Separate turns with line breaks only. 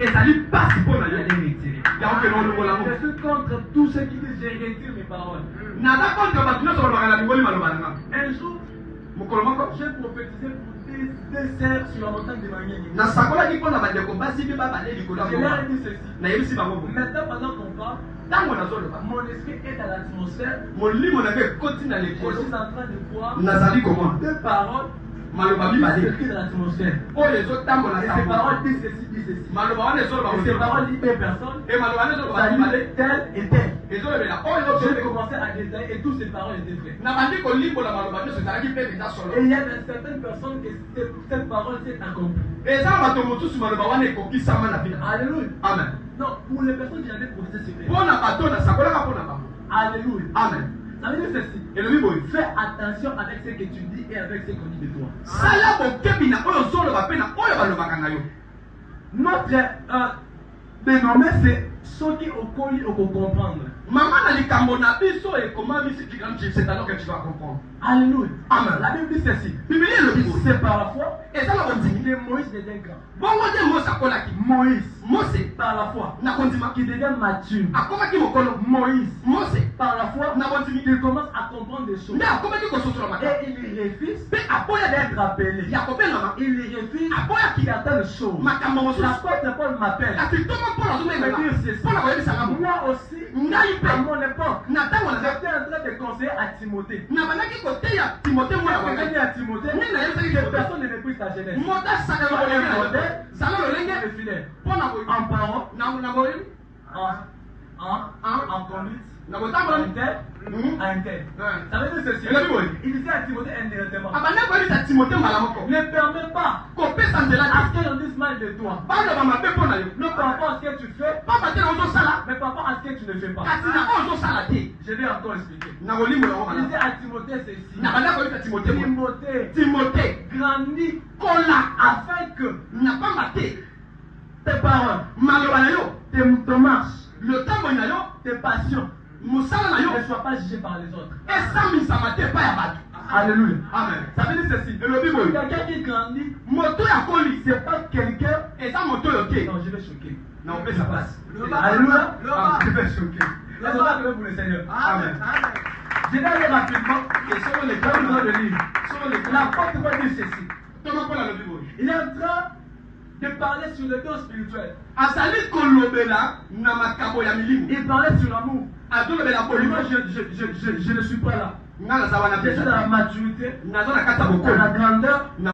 Et ça lui passe pour la
Je suis contre tous ceux qui disent j'ai retiré mes paroles. Un jour, j'ai prophétisé pour des sœurs sur la montagne de Maniani. Je leur ai dit ceci. Maintenant, pendant qu'on parle, mon esprit est à l'atmosphère. Je suis en train de voir deux paroles. Écrit dans l'atmosphère. Et ces paroles disent ceci, disent ceci. Et ces paroles disent telle personne. Ça dit tel et tel. J'ai commencé à détailler et toutes ces paroles étaient vraies. Et il y a certaines personnes que cette parole s'est accomplie. Alléluia.
Amen.
Non, pour les personnes qui avaient prophétisé secret. Alléluia.
Amen.
Ça veut dire ceci. Fais attention avec ce que tu dis et avec ce qu'on dit de toi. Notre dénommé, c'est ceux qui au colis au comprendre.
Maman n'a dit et comment c'est alors que tu vas comprendre.
Alléluia.
Amen.
La Bible dit ceci. C'est par la foi.
Et ça va dire
que Moïse devient grand.
Moïse
Par la foi.
Qui
devient mature.
Moïse
Par la foi. Il commence à comprendre des choses. Et il refuse d'être appelé. Il refuse certaines choses. L'apôtre Paul m'appelle. Moi aussi, à mon époque, j'étais en train de conseiller à Timothée. Je dis à Timothée que personne ne méprise ta jeunesse. En parole, en conduite, en tête, en tête. Ça veut dire ceci. Il disait à Timothée indirectement. Ne permets pas à ce que l'on dise mal de toi. Non par rapport à ce que tu fais, mais par rapport à ce que tu ne fais pas. Je vais encore expliquer. Il disait à Timothée ceci. Timothée, grandis afin que tes paroles, tes marches, tes passions ne soient pas jugées par les autres. Alléluia.
Amen.
Ça veut dire ceci. Quelqu'un qui grandit, c'est pas quelqu'un. Non, je vais choquer.
Non, mais ça passe.
Alléluia.
Je vais choquer.
Je vais pour le Seigneur.
Amen.
Je vais aller rapidement. Et selon les grands de livre. L'apôtre va dire ceci. Il est en train de parler sur le don spirituel. Il parlait sur l'amour. Moi, je ne suis pas là. Je suis dans la maturité, dans la grandeur.